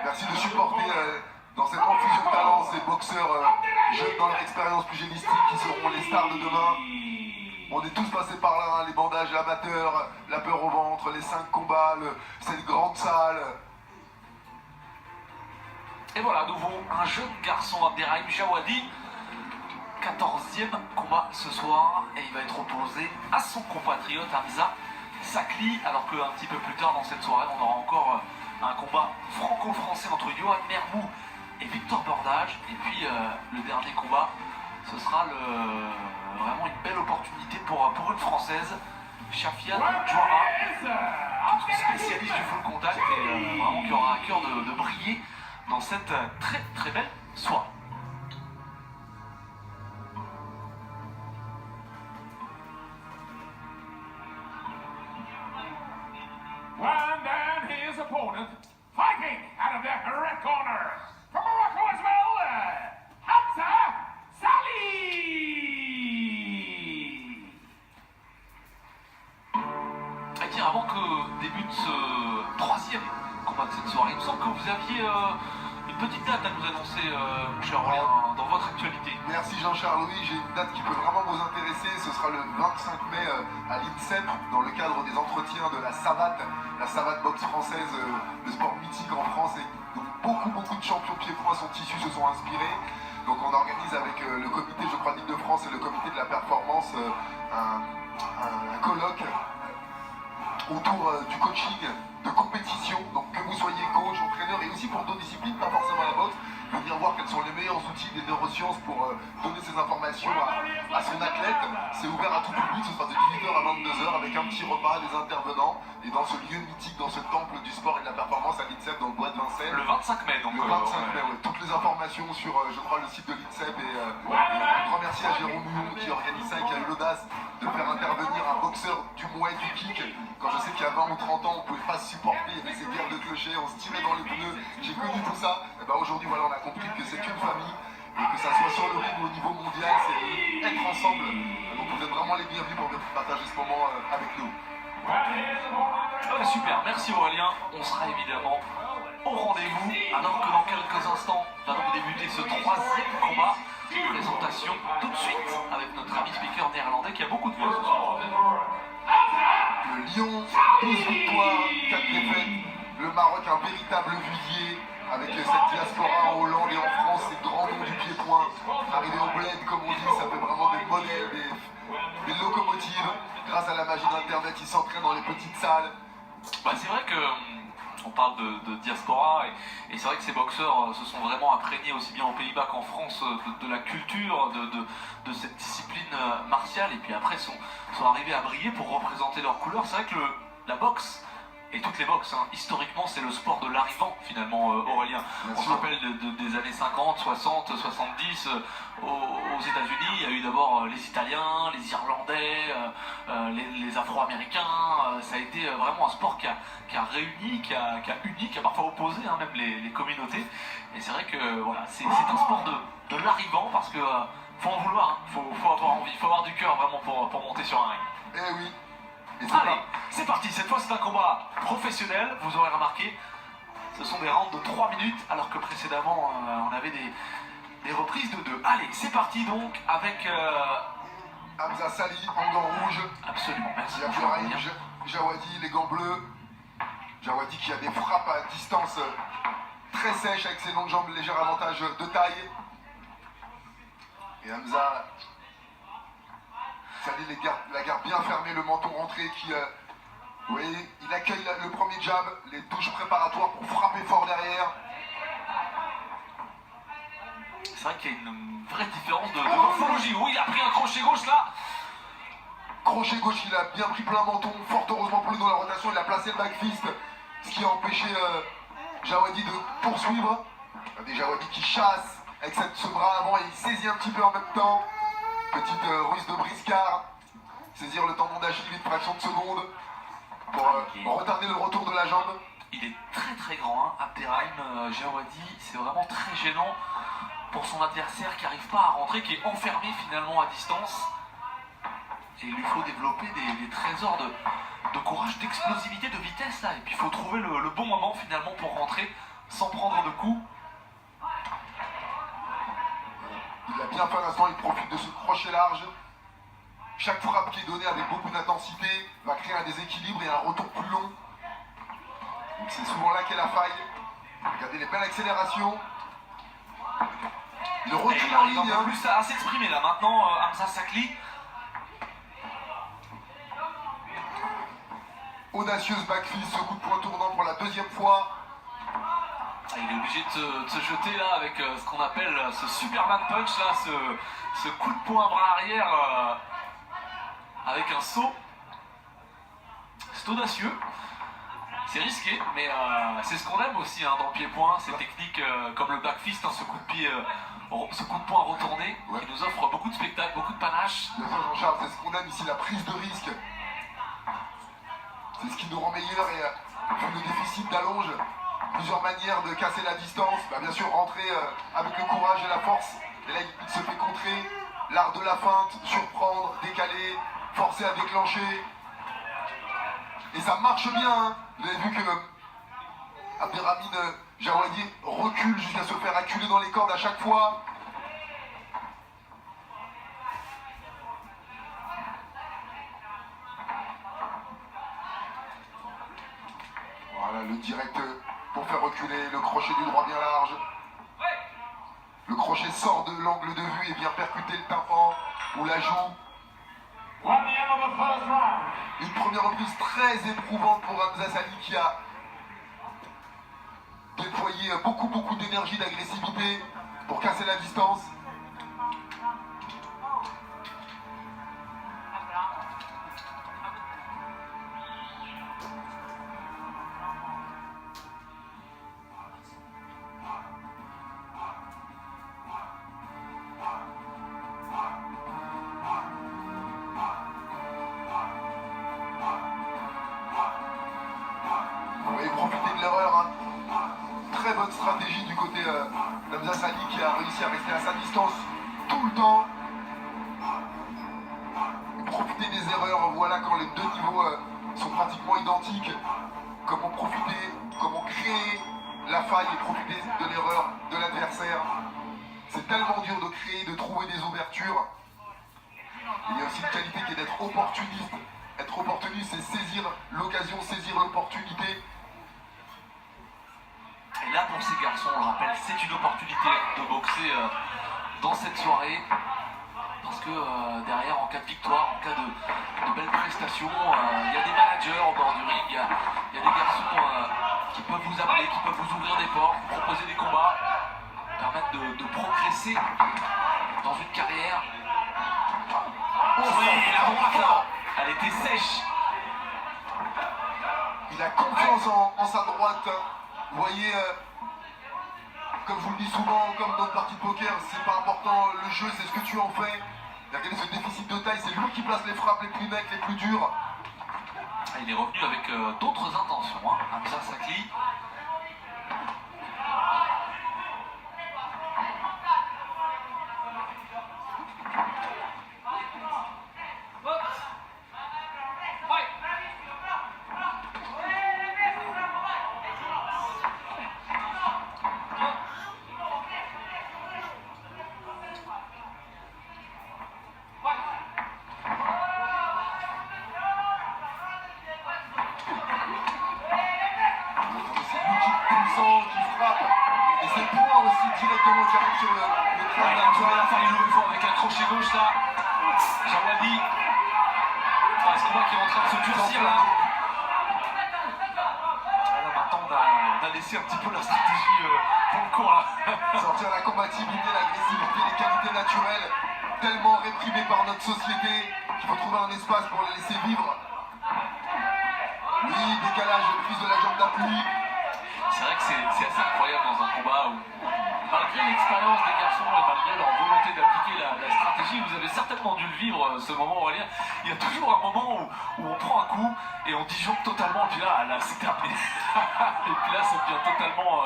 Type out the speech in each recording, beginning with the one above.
Merci de supporter dans cette confusion de talents ces boxeurs jeunes dans leur expérience pugélistique qui seront les stars de demain. On est tous passés par là, hein, les bandages amateurs, la peur au ventre, les 5 combats, cette grande salle. Et voilà, à nouveau, un jeune garçon, Abderrahim Jawadi, 14e combat ce soir, et il va être opposé à son compatriote Hamza Sakli, alors qu'un petit peu plus tard dans cette soirée, on aura encore un combat franco-français entre Yohan Mermou et Victor Bordage. Et puis le dernier combat, ce sera vraiment une belle opportunité pour une Française, Shafia Douara, spécialiste du full contact et vraiment qui aura à cœur de briller dans cette très très belle soirée. And then his opponent, fighting out of the red corner, from Morocco as well, Hamza Salih. Et tiens, avant que débute ce troisième combat de cette soirée, il me semble que vous aviez une petite date à nous annoncer, mon cher Aurélien, dans votre actualité. Merci Jean-Charles, oui, j'ai une date qui peut vraiment vous intéresser, ce sera le 25 mai à l'INSEP, dans le cadre des entretiens de la savate boxe française, le sport mythique en France, et donc beaucoup de champions pieds-points sont issus, se sont inspirés. Donc on organise avec le comité, je crois, d'Île-de-France et le comité de la performance un colloque autour du coaching de compétition, donc que vous soyez coach, entraîneur et aussi pour d'autres disciplines, pas forcément la boxe, venir voir quels sont les meilleurs outils des neurosciences pour donner ces informations à son athlète. C'est ouvert à tout public, ce sera de 18h à 22h avec un petit repas, des intervenants, et dans ce lieu mythique, dans ce temple du sport et de la performance à l'INSEP, dans le bois de Vincennes. Le 25 mai, donc. Le 25 mai, ouais. Toutes les informations sur, je crois, le site de l'INSEP, et un grand merci à Jérôme Mouillon qui organise ça et qui a eu l'audace de faire intervenir un boxeur du Muay du kick. Quand je sais qu'il y a 20 ou 30 ans, on ne pouvait pas se supporter, il y avait ces guerres de clochers, on se tirait dans les pneus, j'ai connu tout ça. Et ben aujourd'hui, voilà, on a compris que c'est une famille, et que ça soit sur le ring ou au niveau mondial, c'est être ensemble. Donc vous êtes vraiment les bienvenus pour venir partager ce moment avec nous. Super, merci Aurélien, on sera évidemment au rendez-vous, alors que dans quelques instants va donc débuter ce troisième combat. Présentation tout de suite avec notre ami speaker néerlandais qui a beaucoup de voix ce soir. Le Lion, 12 victoires, 4 défaites. Le Maroc, un véritable vivier avec cette diaspora en Hollande et en France, ces grands noms du pied-point. Arrivé au bled, comme on dit, ça fait vraiment des modèles, des locomotives. Grâce à la magie d'Internet, ils s'entraînent dans les petites salles. Bah, c'est vrai que on parle de diaspora et c'est vrai que ces boxeurs se sont vraiment imprégnés aussi bien aux Pays-Bas qu'en France de la culture, de cette discipline martiale, et puis après sont arrivés à briller pour représenter leurs couleurs. C'est vrai que la boxe, et toutes les boxes, hein, historiquement c'est le sport de l'arrivant finalement, Aurélien. On se rappelle des années 50, 60, 70, aux États-Unis, il y a eu d'abord les Italiens, les Irlandais, les Afro-Américains. Ça a été vraiment un sport qui a réuni, qui a uni, qui a parfois opposé hein, même les communautés. Et c'est vrai que voilà, c'est un sport de l'arrivant, parce que faut en vouloir, hein, faut avoir envie, faut avoir du cœur vraiment pour monter sur un ring. Eh oui. Allez, c'est parti, cette fois c'est un combat professionnel, vous aurez remarqué, ce sont des rounds de 3 minutes, alors que précédemment on avait des reprises de 2. Allez, c'est parti donc avec... Hamza Salih en gants rouges. Absolument, merci. Abderrahim Jawadi, les gants bleus. Jawadi qui a des frappes à distance très sèches avec ses longues jambes, léger avantage de taille. Et Hamza Salih la garde bien fermée, le menton rentré qui... vous voyez, il accueille le premier jab, les touches préparatoires pour frapper fort derrière. C'est vrai qu'il y a une vraie différence de morphologie. Oui, il a pris un crochet gauche là. Crochet gauche, il a bien pris plein menton. Fort heureusement pour lui dans la rotation, il a placé le back fist, ce qui a empêché Jawadi de poursuivre. Des Jawadi qui chasse avec ce bras avant et il saisit un petit peu en même temps. Petite ruse de briscard. Saisir le tendon d'Achille, une fraction de seconde pour retarder le retour de la jambe. Il est très grand, hein, Abderrahim Jawadi. C'est vraiment très gênant pour son adversaire qui n'arrive pas à rentrer, qui est enfermé finalement à distance. Et il lui faut développer des trésors de courage, d'explosivité, de vitesse là. Et puis il faut trouver le bon moment finalement pour rentrer sans prendre de coups. Il a bien fait à l'instant, il profite de ce crochet large. Chaque frappe qui est donnée avec beaucoup d'intensité va créer un déséquilibre et un retour plus long. C'est souvent là qu'est la faille. Regardez les belles accélérations. Il Et recule il en arrive un ligne. peu plus à s'exprimer là. Maintenant, Hamza Sakli. Audacieuse backfist, ce coup de poing tournant pour la deuxième fois. Ah, il est obligé de se jeter là avec ce qu'on appelle ce Superman Punch là, ce coup de poing à bras arrière avec un saut. C'est audacieux, c'est risqué, mais c'est ce qu'on aime aussi hein, dans le pied-point, ces techniques comme le backfist, hein, ce coup de poing retourné qui nous offre beaucoup de spectacles, beaucoup de panache. Bien sûr, Jean-Charles, c'est ce qu'on aime ici, la prise de risque. C'est ce qui nous rend meilleurs et vu le déficit d'allonge, plusieurs manières de casser la distance. Bah, bien sûr, rentrer avec le courage et la force. Et là, il se fait contrer. L'art de la feinte, surprendre, décaler, forcer à déclencher. Et ça marche bien. Hein. Vous avez vu que Abderrahmane Jawadi recule jusqu'à se faire acculer dans les cordes à chaque fois. Voilà, le direct pour faire reculer, le crochet du droit bien large. Le crochet sort de l'angle de vue et vient percuter le tympan ou la joue. At the end of the first round. Une première reprise très éprouvante pour Hamza Sali qui a déployé beaucoup d'énergie, d'agressivité pour casser la distance. Et profiter de l'erreur. Hein. Très bonne stratégie du côté d'Hamza Sali qui a réussi à rester à sa distance tout le temps. Et profiter des erreurs, voilà quand les deux niveaux sont pratiquement identiques. Comment profiter, comment créer la faille et profiter de l'erreur de l'adversaire. C'est tellement dur de créer, de trouver des ouvertures. Il y a aussi une qualité qui est d'être opportuniste. Être opportuniste, c'est saisir l'occasion, saisir l'opportunité. Et là pour ces garçons, on le rappelle, c'est une opportunité de boxer dans cette soirée. Parce que derrière, en cas de victoire, en cas de belles prestations, il y a des managers au bord du ring, il y a des garçons qui peuvent vous appeler, qui peuvent vous ouvrir des portes, vous proposer des combats, permettre de progresser dans une carrière. Oui, la droite là, elle était sèche. Il a confiance en sa droite. Vous voyez, comme je vous le dis souvent, comme dans une partie de poker, c'est pas important, le jeu c'est ce que tu en fais. Regardez ce déficit de taille, c'est lui qui place les frappes les plus nettes, les plus dures. Il est revenu avec d'autres intentions, hein, Hamza Sakli. Qui frappe. Et c'est le point aussi directement qui arrive sur le crâne Il a trouvé la faille une nouvelle fois avec un crochet gauche là. Jawadi. Est-ce qu'on voit qu'il est en train de se durcir là? Alors maintenant on a laissé un petit peu la stratégie pour le cours là. Sortir la combativité, l'agressivité, les qualités naturelles, tellement réprimées par notre société qu'il faut trouver un espace pour les laisser vivre. Oui, décalage, prise de la jambe d'appui. C'est vrai que c'est assez incroyable dans un combat où, malgré l'expérience des garçons et malgré leur volonté d'appliquer la stratégie, vous avez certainement dû le vivre ce moment, Aurélien. Il y a toujours un moment où on prend un coup et on disjoncte totalement, et puis là c'est terminé. Et puis là, ça devient totalement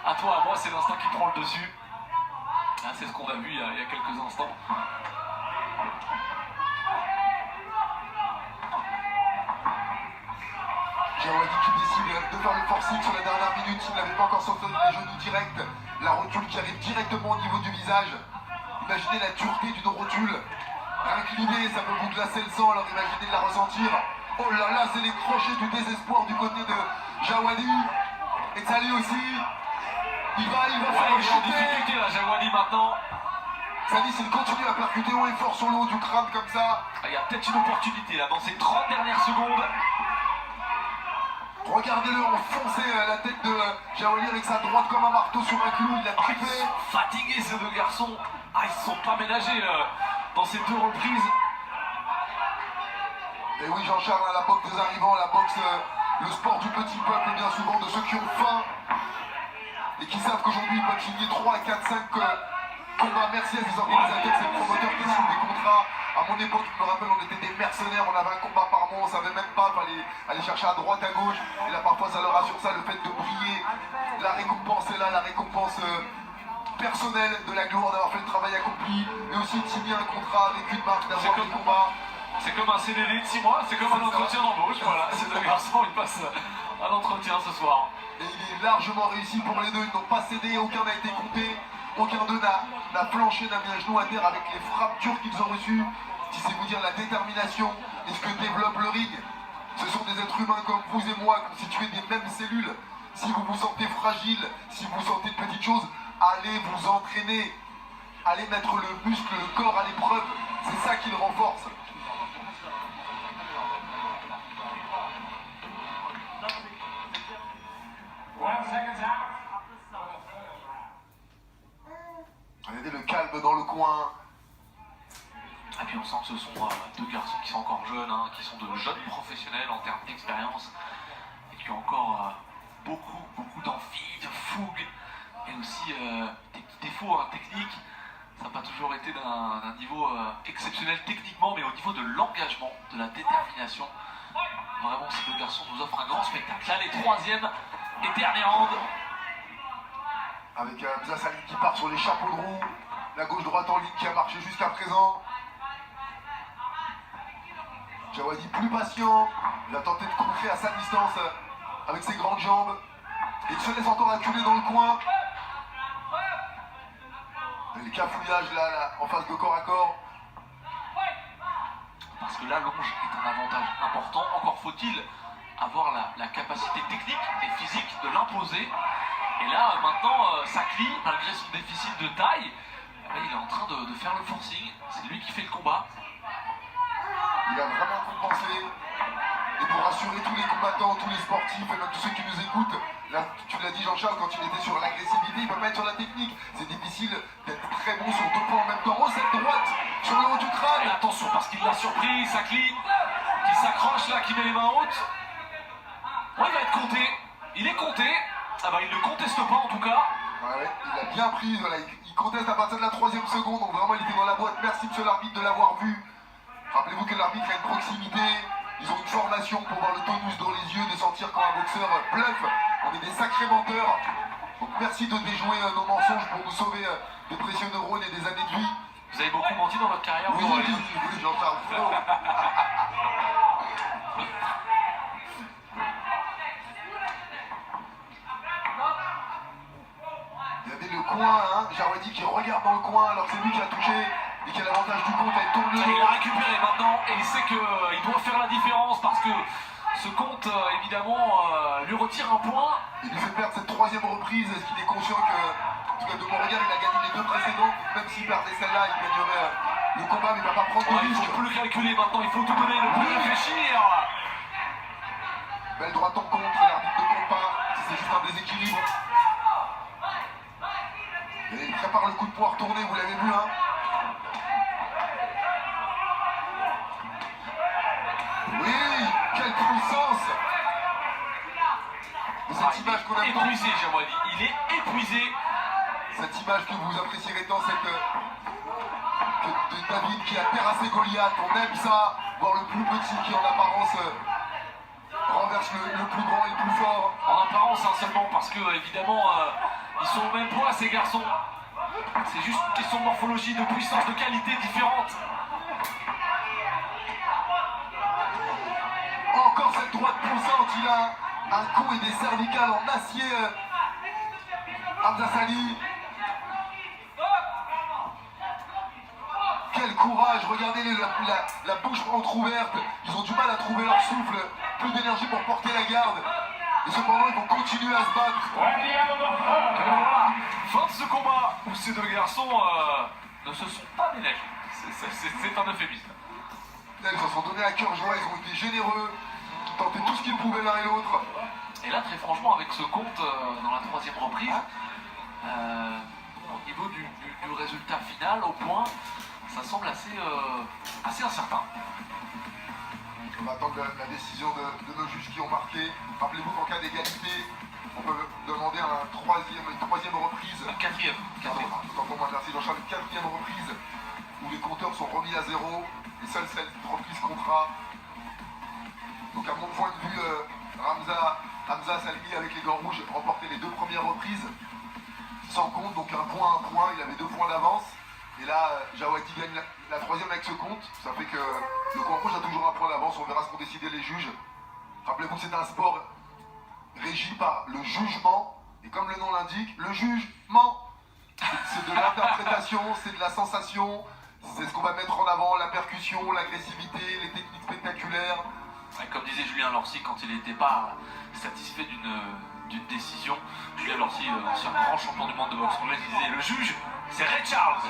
à toi, à moi, c'est l'instinct qui prend le dessus. Ah, c'est ce qu'on a vu il y a quelques instants. Jawadi qui décide de faire le forcing sur la dernière minute. Il n'avait pas encore sorti les genoux directs. La rotule qui arrive directement au niveau du visage. Imaginez la dureté d'une rotule. Rien que l'idée, ça peut vous glacer le sang, alors imaginez de la ressentir. Oh là là, c'est les crochets du désespoir du côté de Jawadi. Et Sali aussi. Il va Ouais, faire il est en chanter. difficulté là, Jawadi maintenant. Sali, s'il continue à percuter haut et fort sur le haut du crâne comme ça, Ah, il y a peut-être une opportunité là dans ces 30 dernières secondes. regardez-le enfoncer la tête de Jawadi avec sa droite comme un marteau sur un clou. Il l'a Ah, ils trippé. sont fatigués ces deux garçons. Ah, ils se sont pas ménagés dans ces deux reprises. Et oui, Jean-Charles, la boxe des arrivants, la boxe, le sport du petit peuple, bien souvent, de ceux qui ont faim et qui savent qu'aujourd'hui ils peuvent signer 3, 4, 5 combats. Merci à ces organisateurs, ces promoteurs qui signent des contrats. À mon époque, je me rappelle, on était des mercenaires, on avait un combat par mois, on savait même pas, il fallait aller chercher à droite, à gauche. Et là, parfois, ça leur assure ça, le fait de briller. La récompense est là, la récompense personnelle de la gloire d'avoir fait le travail accompli, mais aussi de signer un contrat avec une marque, d'avoir des combats. C'est comme un CDD de 6 mois, c'est comme un entretien d'embauche. Voilà, ces deux garçons ils passent un entretien ce soir. Et il est largement réussi pour les deux, ils n'ont pas cédé, aucun n'a été compté, aucun d'eux n'a planché, n'a mis un genou à terre avec les frappes dures qu'ils ont reçues. Si c'est vous dire la détermination et ce que développe le ring, ce sont des êtres humains comme vous et moi, constitués des mêmes cellules. Si vous vous sentez fragile, si vous sentez de petites choses, allez vous entraîner, allez mettre le muscle, le corps à l'épreuve, c'est ça qui le renforce. Regardez le calme dans le coin. Et puis on sent que ce sont deux garçons qui sont encore jeunes, hein, qui sont de jeunes professionnels en termes d'expérience et qui ont encore beaucoup d'envie, de fougue et aussi des petits défauts techniques. Ça n'a pas toujours été d'un niveau exceptionnel techniquement, mais au niveau de l'engagement, de la détermination. Vraiment, ces deux garçons nous offrent un grand spectacle. Là, les troisième et dernier round. Avec Hamza Salim qui part sur les chapeaux de roue, la gauche-droite en ligne qui a marché jusqu'à présent. Jawadi plus patient, il a tenté de contrer à sa distance avec ses grandes jambes. Et il se laisse encore acculer dans le coin. Et les cafouillages là, en face de corps à corps. Parce que l'allonge est un avantage important, encore faut-il avoir la capacité technique et physique de l'imposer. Et là, maintenant, Sakli, malgré son déficit de taille, il est en train de faire le forcing. C'est lui qui fait le combat. Il a vraiment compensé. Et pour rassurer tous les combattants, tous les sportifs et même tous ceux qui nous écoutent, là, tu l'as dit Jean-Charles, quand il était sur l'agressivité, il ne peut pas être sur la technique. C'est difficile d'être très bon sur deux points en même temps. Oh, cette droite sur le haut du crâne. Et attention, parce qu'il l'a surpris, Sakli, qui s'accroche là, qui met les mains hautes. Ouais, il va être compté. Il est compté. Ah bah, il ne conteste pas en tout cas. Ouais, il a bien pris, voilà, il conteste à partir de la 3e seconde, donc vraiment il était dans la boîte. Merci monsieur l'arbitre de l'avoir vu. Rappelez-vous que l'arbitre a une proximité, ils ont une formation pour voir le tonus dans les yeux, de sentir quand un boxeur bluffe. On est des sacrés menteurs. Donc merci de déjouer nos mensonges pour nous sauver de précieux neurones et des années de vie. Vous avez beaucoup menti dans votre carrière, Oui, vous, oui, Aurélien. oui, Jean-Charles Flo. Il y avait le coin, hein, Jawadi qui regarde dans le coin alors que c'est lui qui a touché et qui a l'avantage du compte, elle tourne le Il dos. a récupéré maintenant et il sait qu'il doit faire la différence parce que ce compte, évidemment, lui retire un point. Il lui fait perdre cette 3e reprise. Est-ce qu'il est conscient que, en tout cas de mon regard, il a gagné les 2 précédentes. Même s'il perdait celle-là, il gagnerait le combat, mais il ne va pas prendre de Ouais, il risque. faut plus le calculer maintenant, il faut tout donner, ne plus réfléchir. Belle droite en contre, l'arbitre ne compte pas. C'est juste un déséquilibre. Et il prépare le coup de poing retourné, vous l'avez vu, hein. Oui, quelle puissance. Et cette image qu'on aime tant, Épuisé, Jawadi, il est épuisé. cette image que vous apprécierez tant, c'est que de David qui a terrassé Goliath, on aime ça, voir le plus petit qui en apparence renverse le plus grand et le plus fort. En apparence, hein, seulement parce que, évidemment, ils sont au même poids, ces garçons. C'est juste une question de morphologie, de puissance, de qualité différente. Encore cette droite poussante, il là, un coup et des cervicales en acier. Hamza Sali. Quel courage, regardez la bouche entrouverte. Ils ont du mal à trouver leur souffle, plus d'énergie pour porter la garde. Et cependant, ils vont continuer à se battre. Voilà. Fin de ce combat où ces deux garçons ne se sont pas ménagés. C'est un euphémisme. Là, ils se sont donnés à cœur joie, ils ont été généreux, tentaient tout ce qu'ils pouvaient l'un et l'autre. Et là, très franchement, avec ce compte dans la troisième reprise, au niveau du résultat final, au point, ça semble assez incertain. On va attendre la décision de nos juges qui ont marqué. Rappelez-vous qu'en cas d'égalité, on peut demander une troisième reprise. La quatrième. Autant pour moi, merci Jean-Charles, une quatrième reprise où les compteurs sont remis à zéro et seule cette reprise comptera. Donc à mon point de vue, Hamza Salmi avec les gants rouges remportait les deux premières reprises sans compte, donc un point, il avait 2 points d'avance. Et là, Jawadi gagne la troisième avec ce compte. Ça fait que le gant rouge a toujours un point d'avance. On verra ce qu'ont décidé les juges. Rappelez-vous que c'est un sport régi par le jugement. Et comme le nom l'indique, le jugement, c'est de l'interprétation, c'est de la sensation. C'est ce qu'on va mettre en avant, la percussion, l'agressivité, les techniques spectaculaires. Et comme disait Julien Lorcy quand il n'était pas satisfait d'une décision, Julien Lorcy, ancien grand champion du monde de boxe anglaise, disait le juge, c'est Ray Charles.